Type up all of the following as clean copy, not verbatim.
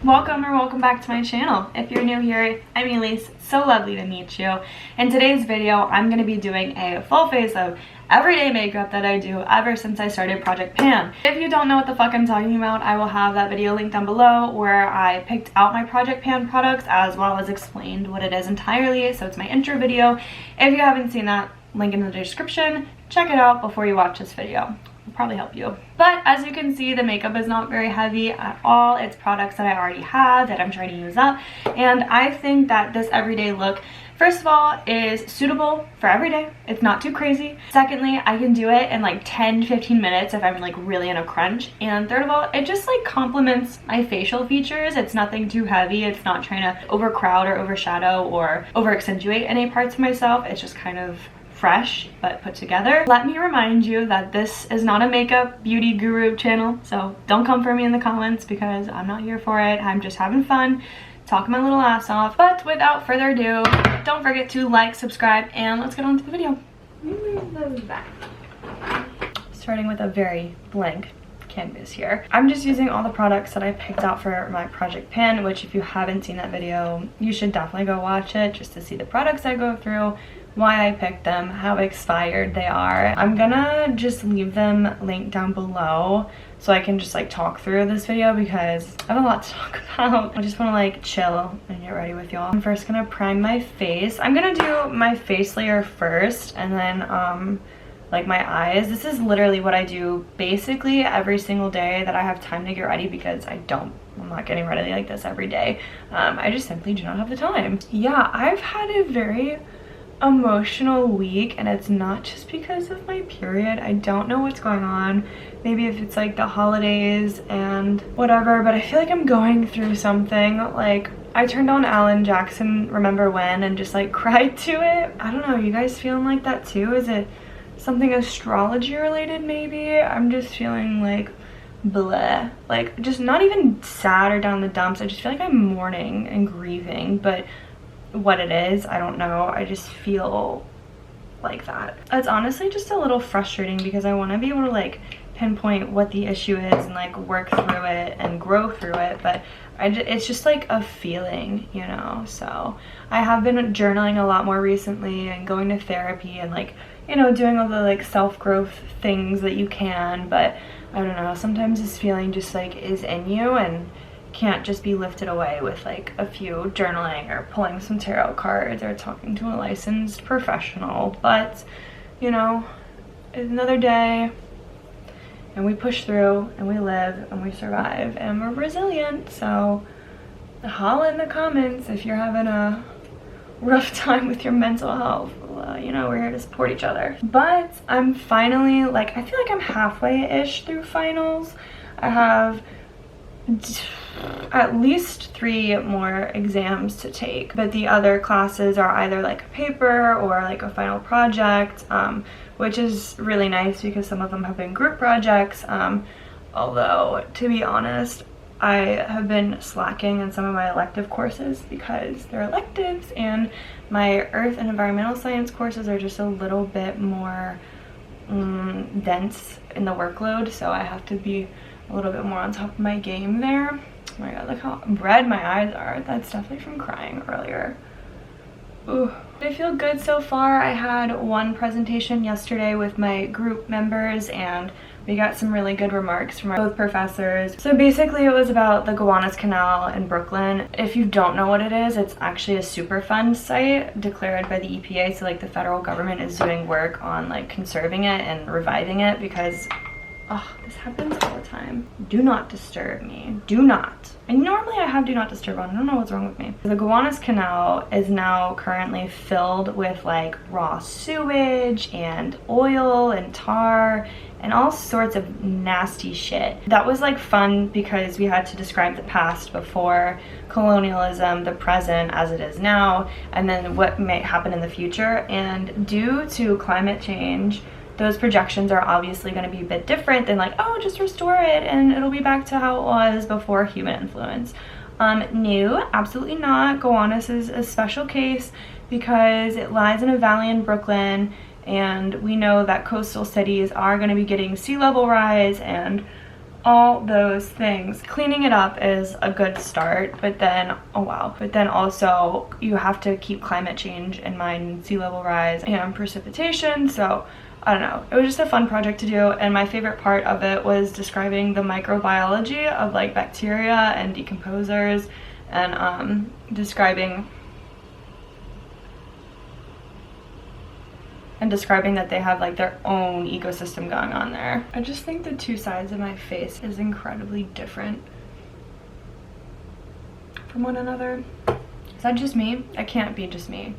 Welcome or welcome back to my channel. If you're new here, I'm Elise. So lovely to meet you. In today's video, I'm going to be doing a full face of everyday makeup that I do ever since I started Project Pan. If you don't know what the fuck I'm talking about, I will have that video linked down below where I picked out my Project Pan products as well as explained what it is entirely. So it's my intro video. If you haven't seen that, link in the description. Check it out before you watch this video. It'll probably help you. But as you can see, the makeup is not very heavy at all. It's products that I already have that I'm trying to use up. And I think that this everyday look, first of all, is suitable for every day. It's not too crazy. Secondly, I can do it in like 10-15 minutes if I'm like really in a crunch. And third of all, it just like complements my facial features. It's nothing too heavy. It's not trying to overcrowd or overshadow or over accentuate any parts of myself. It's just kind of fresh but put together. Let me remind you that this is not a makeup beauty guru channel, so don't come for me in the comments because I'm not here for it. I'm just having fun, talking my little ass off. But without further ado, don't forget to like, subscribe, and let's get on to the video. Starting with a very blank canvas here. I'm just using all the products that I picked out for my Project Pan, which if you haven't seen that video, you should definitely go watch it just to see the products I go through, why I picked them, how expired they are. I'm gonna just leave them linked down below so I can just like talk through this video because I have a lot to talk about. I just want to like chill and get ready with y'all. I'm first gonna prime my face. I'm gonna do my face layer first and then like my eyes. This is literally what I do basically every single day that I have time to get ready because I'm not getting ready like this every day. I just simply do not have the time. Yeah, I've had a very emotional week and it's not just because of my period. I don't know what's going on. Maybe if it's like the holidays and whatever, but I feel like I'm going through something. Like I turned on Alan Jackson Remember When and just like cried to it. I don't know, you guys feeling like that too? Is it something astrology related maybe? I'm just feeling like bleh, like just not even sad or down the dumps. I just feel like I'm mourning and grieving, but what it is, I don't know. I just feel like that. It's honestly just a little frustrating because I want to be able to like pinpoint what the issue is and like work through it and grow through it, but it's just like a feeling, you know. So I have been journaling a lot more recently and going to therapy and like, you know, doing all the like self-growth things that you can, but I don't know, sometimes this feeling just like is in you and can't just be lifted away with like a few journaling or pulling some tarot cards or talking to a licensed professional. But you know, it's another day and we push through and we live and we survive and we're resilient. So holla in the comments if you're having a rough time with your mental health. You know, we're here to support each other. But I'm finally like, I feel like I'm halfway-ish through finals. I have at least 3 more exams to take, but the other classes are either like a paper or like a final project, which is really nice because some of them have been group projects, although to be honest I have been slacking in some of my elective courses because they're electives and my earth and environmental science courses are just a little bit more dense in the workload, so I have to be a little bit more on top of my game there. Oh my god, look how red my eyes are. That's definitely from crying earlier. Ooh. I feel good so far. I had one presentation yesterday with my group members and we got some really good remarks from both professors. So basically it was about the Gowanus Canal in Brooklyn. If you don't know what it is, it's actually a Superfund site declared by the EPA. So like the federal government is doing work on like conserving it and reviving it because oh, this happens all the time. Do not disturb me. Do not. And normally I have do not disturb on. I don't know what's wrong with me. The Gowanus Canal is now currently filled with like raw sewage and oil and tar and all sorts of nasty shit. That was like fun because we had to describe the past before colonialism, the present as it is now, and then what may happen in the future. And due to climate change, those projections are obviously going to be a bit different than like, oh, just restore it and it'll be back to how it was before human influence. No, absolutely not. Gowanus is a special case because it lies in a valley in Brooklyn and we know that coastal cities are going to be getting sea level rise and all those things. Cleaning it up is a good start, but then, oh wow, but then also you have to keep climate change in mind, sea level rise and precipitation. So I don't know, it was just a fun project to do, and my favorite part of it was describing the microbiology of like bacteria and decomposers, and describing that they have like their own ecosystem going on there. I just think the two sides of my face is incredibly different from one another. Is that just me? It can't be just me.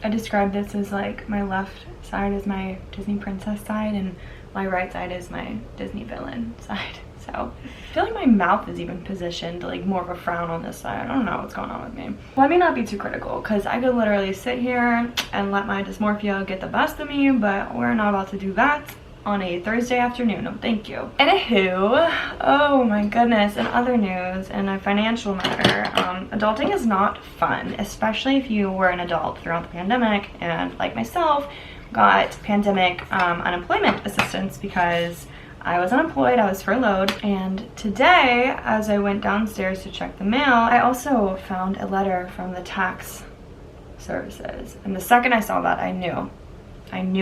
I describe this as like my left side is my Disney princess side and my right side is my Disney villain side. So I feel like my mouth is even positioned like more of a frown on this side. I don't know what's going on with me. Let me not be too critical, because I could literally sit here and let my dysmorphia get the best of me, but we're not about to do that on a Thursday afternoon. No, thank you. Anywho, oh my goodness, in other news, in a financial matter, adulting is not fun, especially if you were an adult throughout the pandemic and, like myself, got pandemic unemployment assistance because I was unemployed, I was furloughed, and today, as I went downstairs to check the mail, I also found a letter from the tax services. And the second I saw that, I knew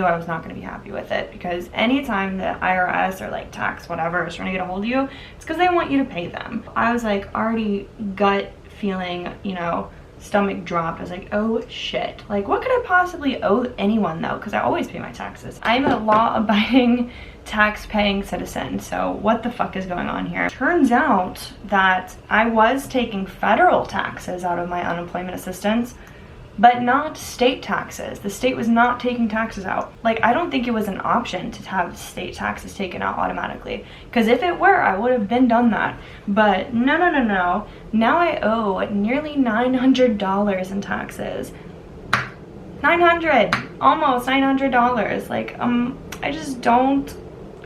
I was not going to be happy with it, because anytime the IRS or like tax whatever is trying to get a hold of you, it's because they want you to pay them. I was like already gut feeling, you know, stomach dropped. I was like, oh shit, like what could I possibly owe anyone though, because I always pay my taxes. I'm a law-abiding, tax-paying citizen, so what the fuck is going on here? Turns out that I was taking federal taxes out of my unemployment assistance, but not state taxes. The state was not taking taxes out. Like, I don't think it was an option to have state taxes taken out automatically, because if it were, I would have been done that. But no. Now I owe nearly $900 in taxes. Almost $900. Like, I just don't,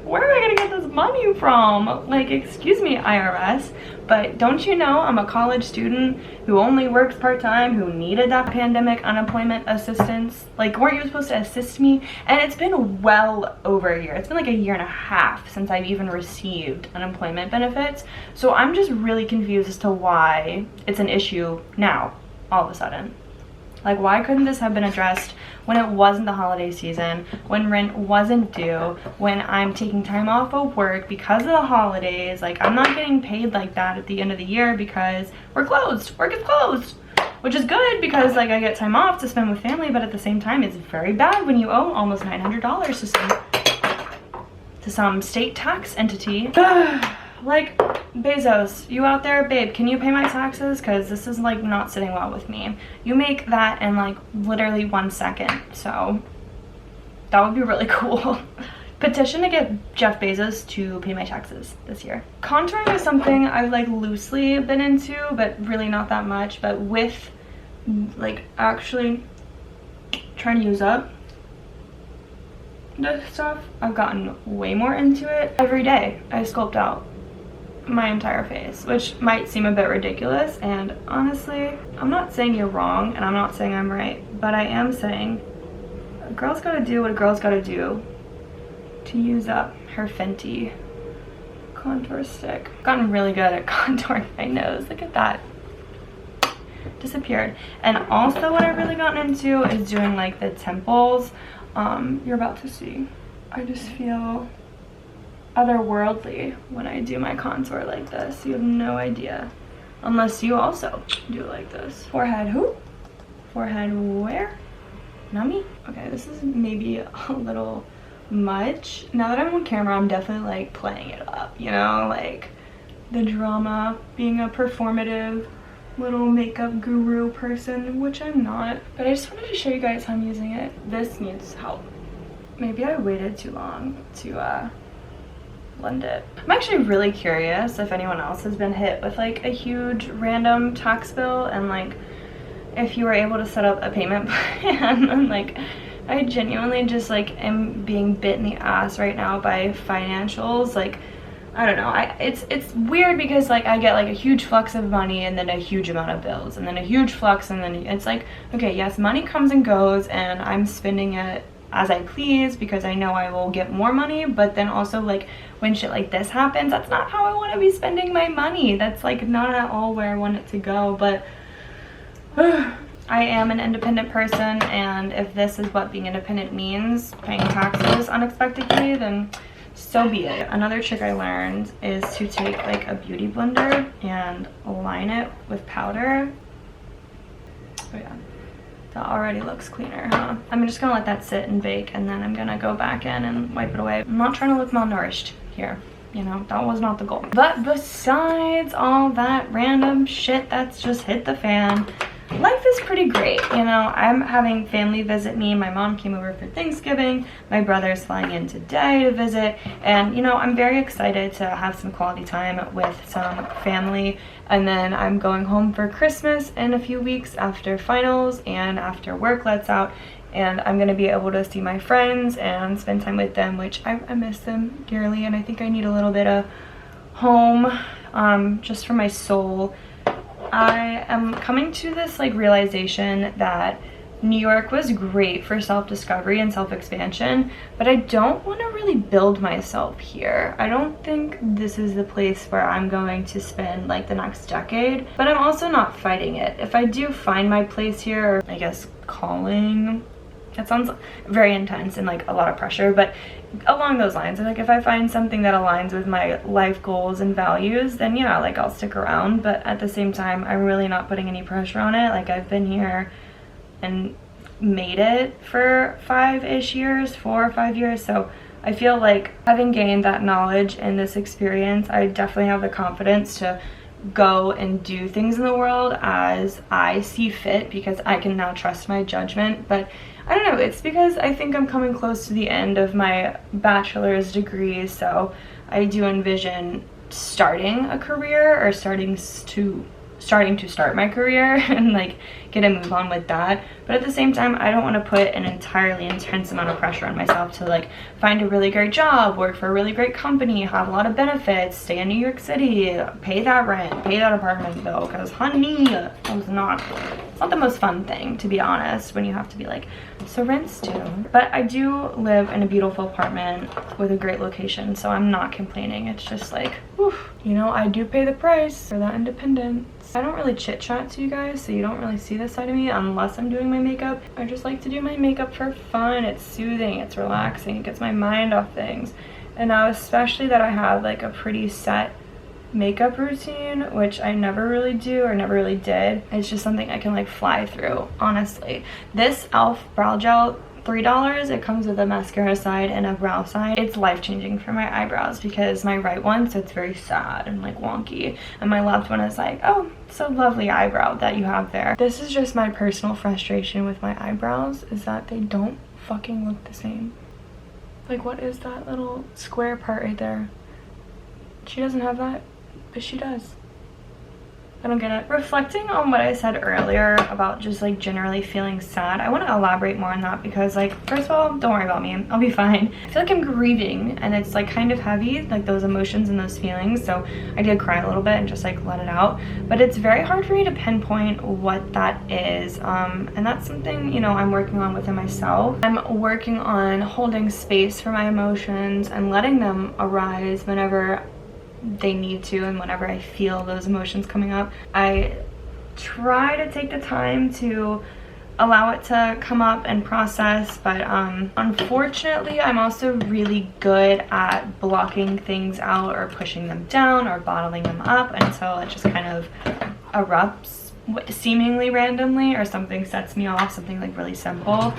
where am I gonna get this money from? Like, excuse me, IRS, but don't you know I'm a college student who only works part-time, who needed that pandemic unemployment assistance? Like, weren't you supposed to assist me? And it's been well over a year. It's been like a year and a half since I've even received unemployment benefits. So I'm just really confused as to why it's an issue now, all of a sudden. Like, why couldn't this have been addressed when it wasn't the holiday season, when rent wasn't due, when I'm taking time off of work because of the holidays? Like, I'm not getting paid like that at the end of the year because we're closed. Work is closed, which is good because, like, I get time off to spend with family, but at the same time, it's very bad when you owe almost $900 to some state tax entity. Like, Bezos, you out there, babe, can you pay my taxes? Because this is like not sitting well with me. You make that in like literally 1 second, so that would be really cool. Petition to get Jeff Bezos to pay my taxes this year. Contouring is something I've like loosely been into, but really not that much. But with like actually trying to use up this stuff, I've gotten way more into it. Every day I sculpt out my entire face, which might seem a bit ridiculous, and honestly, I'm not saying you're wrong and I'm not saying I'm right, but I am saying a girl's gotta do what a girl's gotta do to use up her Fenty contour stick. I've gotten really good at contouring my nose. Look at that, disappeared. And also what I've really gotten into is doing like the temples. You're about to see, I just feel otherworldly when I do my contour like this. You have no idea, unless you also do like this. Forehead, who? Forehead where? Not me. Okay, this is maybe a little much. Now that I'm on camera, I'm definitely like playing it up, you know, like the drama, being a performative little makeup guru person, which I'm not. But I just wanted to show you guys how I'm using it. This needs help. Maybe I waited too long to blend it. I'm actually really curious if anyone else has been hit with like a huge random tax bill, and like if you were able to set up a payment plan. And like, I genuinely just like am being bit in the ass right now by financials. Like, I don't know, it's weird because like I get like a huge flux of money and then a huge amount of bills and then a huge flux, and then it's like, okay, yes, money comes and goes and I'm spending it as I please because I know I will get more money, but then also like when shit like this happens, that's not how I want to be spending my money. That's like not at all where I want it to go. But I am an independent person, and if this is what being independent means, paying taxes unexpectedly, then so be it. Another trick I learned is to take like a beauty blender and line it with powder. Oh yeah, that already looks cleaner, huh? I'm just gonna let that sit and bake, and then I'm gonna go back in and wipe it away. I'm not trying to look malnourished here, you know, that was not the goal. But besides all that random shit that's just hit the fan, life is pretty great, you know. I'm having family visit me. My mom came over for Thanksgiving. My brother's flying in today to visit. And, you know, I'm very excited to have some quality time with some family. And then I'm going home for Christmas in a few weeks after finals and after work lets out. And I'm going to be able to see my friends and spend time with them, which I miss them dearly. And I think I need a little bit of home just for my soul. I am coming to this like realization that New York was great for self-discovery and self-expansion, but I don't want to really build myself here. I don't think this is the place where I'm going to spend like the next decade, but I'm also not fighting it. If I do find my place here, or I guess calling, that sounds very intense and like a lot of pressure, but along those lines, like if I find something that aligns with my life goals and values, then yeah, like I'll stick around. But at the same time, I'm really not putting any pressure on it. Like I've been here and made it for 5-ish years, 4 or 5 years, so I feel like having gained that knowledge in this experience, I definitely have the confidence to go and do things in the world as I see fit, because I can now trust my judgment. But I don't know, it's because I think I'm coming close to the end of my bachelor's degree, so I do envision starting a career, or starting to start my career and like get a move on with that. But at the same time, I don't want to put an entirely intense amount of pressure on myself to like find a really great job, work for a really great company, have a lot of benefits, stay in New York City, pay that rent, pay that apartment bill, because honey, it's not the most fun thing, to be honest, when you have to be like, so rent's due. But I do live in a beautiful apartment with a great location, so I'm not complaining. It's just like, whew, you know, I do pay the price for that independence. I don't really chit chat to you guys, so you don't really see this side of me unless I'm doing my makeup. I just like to do my makeup for fun. It's soothing, it's relaxing, it gets my mind off things. And now especially that I have like a pretty set makeup routine, which I never really do or never really did, it's just something I can like fly through, honestly. This e.l.f. brow gel, $3. It comes with a mascara side and a brow side. It's life-changing for my eyebrows, because my right one, so it's very sad and like wonky, and my left one is like, oh, so lovely eyebrow that you have there. This is just my personal frustration with my eyebrows, is that they don't fucking look the same. Like, what is that little square part right there? She doesn't have that, but she does. I don't get it. Reflecting on what I said earlier about just like generally feeling sad, I want to elaborate more on that, because like, first of all, don't worry about me, I'll be fine. I feel like I'm grieving, and it's like kind of heavy, like those emotions and those feelings, so I did cry a little bit and just like let it out. But it's very hard for me to pinpoint what that is, and that's something, you know, I'm working on within myself. I'm working on holding space for my emotions and letting them arise whenever they need to, and whenever I feel those emotions coming up, I try to take the time to allow it to come up and process. But unfortunately, I'm also really good at blocking things out or pushing them down or bottling them up until it just kind of erupts seemingly randomly, or something sets me off, something like really simple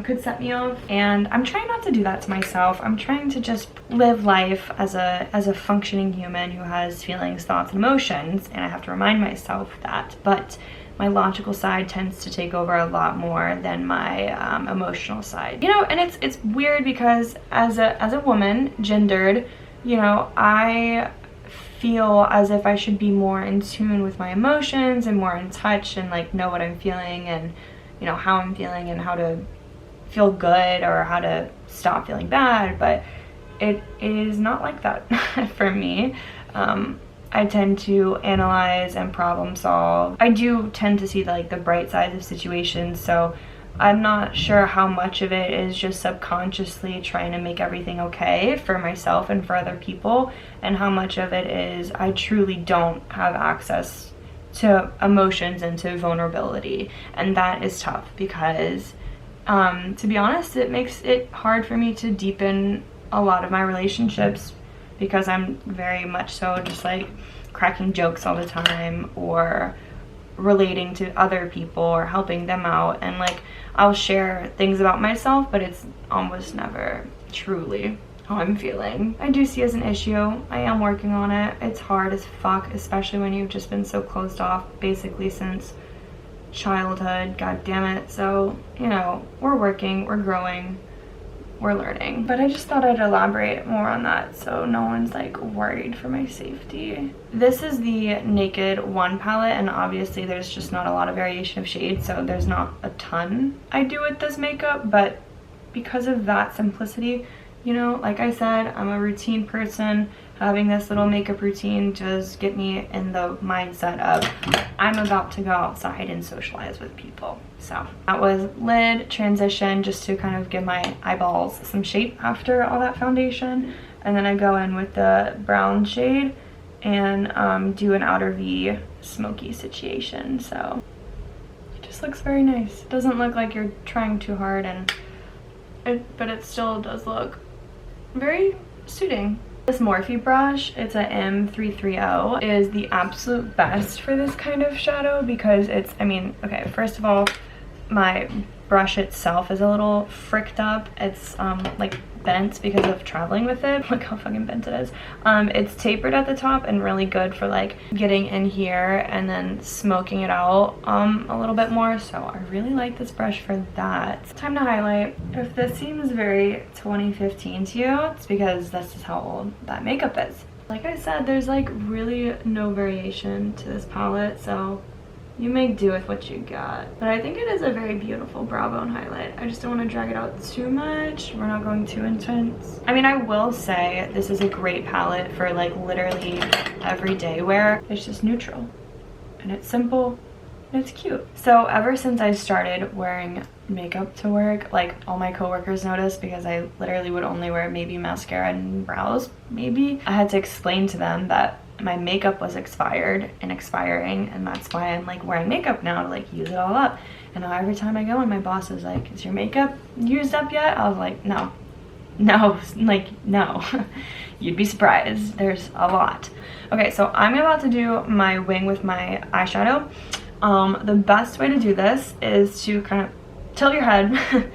could set me off. And I'm trying not to do that to myself. I'm trying to just live life as a functioning human who has feelings, thoughts, and emotions, and I have to remind myself that. But my logical side tends to take over a lot more than my emotional side, you know. And it's weird, because as a woman, gendered, you know, I feel as if I should be more in tune with my emotions and more in touch and like know what I'm feeling, and you know, how I'm feeling, and how to feel good or how to stop feeling bad. But it is not like that for me. I tend to analyze and problem solve. I do tend to see like the bright sides of situations, so I'm not sure how much of it is just subconsciously trying to make everything okay for myself and for other people, and how much of it is I truly don't have access to emotions and to vulnerability. And that is tough because to be honest, it makes it hard for me to deepen a lot of my relationships, because I'm very much so just like cracking jokes all the time, or relating to other people or helping them out, and like I'll share things about myself, but it's almost never truly how I'm feeling. I do see it as an issue. I am working on it. It's hard as fuck, especially when you've just been so closed off basically since childhood, god damn it. So, you know, we're working, we're growing, we're learning. But I just thought I'd elaborate more on that so no one's like worried for my safety. This is the Naked 1 palette, and obviously there's just not a lot of variation of shades, so there's not a ton I do with this makeup, but because of that simplicity, you know, like I said, I'm a routine person. Having this little makeup routine does get me in the mindset of I'm about to go outside and socialize with people. So that was lid, transition, just to kind of give my eyeballs some shape after all that foundation. And then I go in with the brown shade and do an outer V smoky situation. So it just looks very nice. It doesn't look like you're trying too hard, but it still does look very suiting. This Morphe brush, it's a M330, is the absolute best for this kind of shadow because it's, I mean, okay, first of all, my brush itself is a little fricked up. It's like bent because of traveling with it. Look how fucking bent it is. It's tapered at the top and really good for like getting in here and then smoking it out a little bit more. So I really like this brush for that. Time to highlight. If this seems very 2015 to you, it's because this is how old that makeup is. Like I said, there's like really no variation to this palette, so you make do with what you got. But I think it is a very beautiful brow bone highlight. I just don't want to drag it out too much. We're not going too intense. I mean, I will say this is a great palette for like literally everyday wear. It's just neutral and it's simple and it's cute. So ever since I started wearing makeup to work, like all my coworkers noticed because I literally would only wear maybe mascara and brows, maybe. I had to explain to them that my makeup was expired and expiring, and that's why I'm like wearing makeup now to like use it all up. And now every time I go and my boss is like, is your makeup used up yet? I was like, no, like no. You'd be surprised, there's a lot. Okay, so I'm about to do my wing with my eyeshadow. The best way to do this is to kind of tilt your head.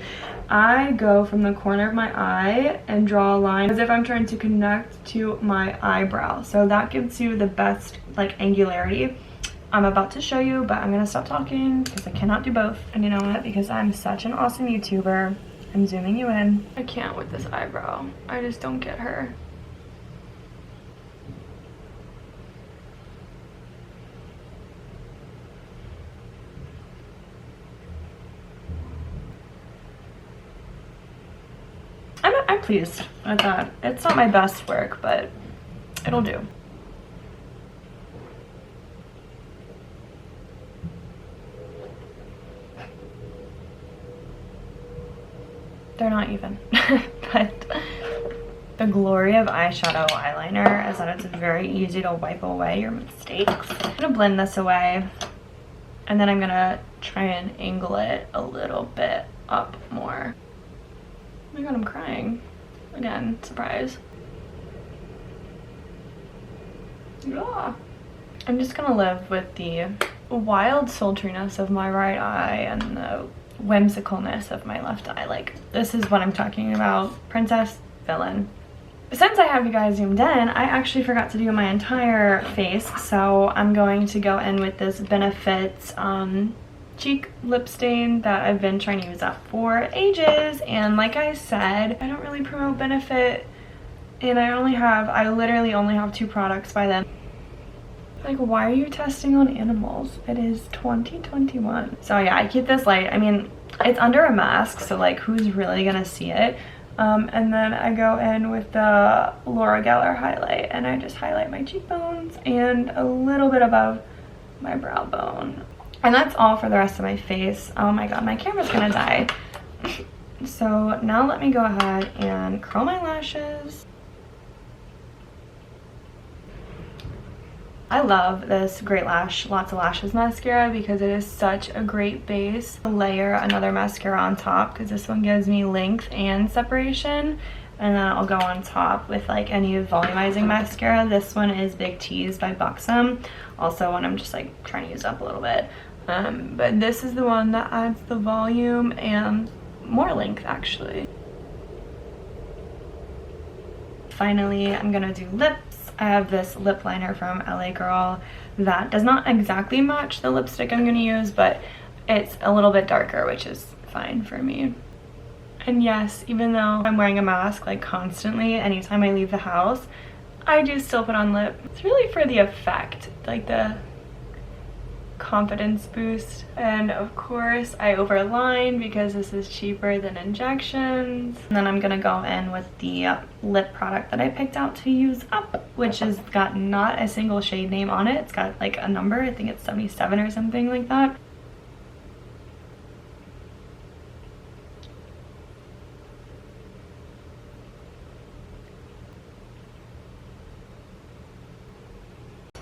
I go from the corner of my eye and draw a line as if I'm trying to connect to my eyebrow. So that gives you the best like angularity. I'm about to show you, but I'm gonna stop talking because I cannot do both. And you know what? Because I'm such an awesome YouTuber, I'm zooming you in. I can't with this eyebrow. I just don't get her. I'm pleased with that. It's not my best work, but it'll do. They're not even, but the glory of eyeshadow eyeliner is that it's very easy to wipe away your mistakes. I'm gonna blend this away, and then I'm gonna try and angle it a little bit up more. Oh my god, I'm crying. Again, surprise. Yeah. I'm just gonna live with the wild sultriness of my right eye and the whimsicalness of my left eye. Like, this is what I'm talking about. Princess, villain. Since I have you guys zoomed in, I actually forgot to do my entire face, so I'm going to go in with this Benefits cheek lip stain that I've been trying to use up for ages. And like I said, I don't really promote Benefit, and I literally only have 2 products by them. Like, why are you testing on animals? It is 2021. So yeah, I keep this light. I mean, it's under a mask, so like who's really gonna see it? And then I go in with the Laura Geller highlight, and I just highlight my cheekbones and a little bit above my brow bone. And that's all for the rest of my face. Oh my god, my camera's gonna die. So now let me go ahead and curl my lashes. I love this Great Lash Lots of Lashes mascara because it is such a great base. I'll layer another mascara on top because this one gives me length and separation. And then I'll go on top with like any volumizing mascara. This one is Big T's by Buxom. Also one I'm just like trying to use up a little bit. But this is the one that adds the volume and more length actually. Finally, I'm gonna do lips. I have this lip liner from LA Girl that does not exactly match the lipstick I'm gonna use, but it's a little bit darker, which is fine for me. And yes, even though I'm wearing a mask like constantly anytime I leave the house, I do still put on lip. It's really for the effect, like the confidence boost. And of course I overline because this is cheaper than injections. And then I'm gonna go in with the lip product that I picked out to use up, which has got not a single shade name on it. It's got like a number, I think it's 77 or something like that.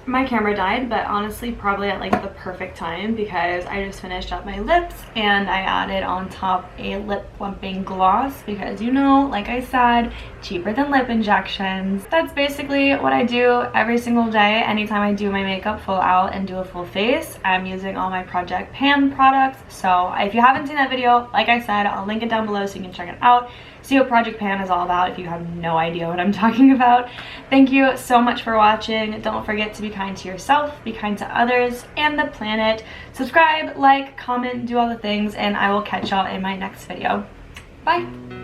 My camera died, but honestly probably at like the perfect time because I just finished up my lips and I added on top a lip plumping gloss because, you know, like I said, cheaper than lip injections. That's basically what I do every single day. Anytime I do my makeup full out and do a full face, I'm using all my Project Pan products. So if you haven't seen that video, like I said, I'll link it down below so you can check it out. See what Project Pan is all about if you have no idea what I'm talking about. Thank you so much for watching. Don't forget to be kind to yourself, be kind to others and the planet. Subscribe, like, comment, do all the things, and I will catch y'all in my next video. Bye!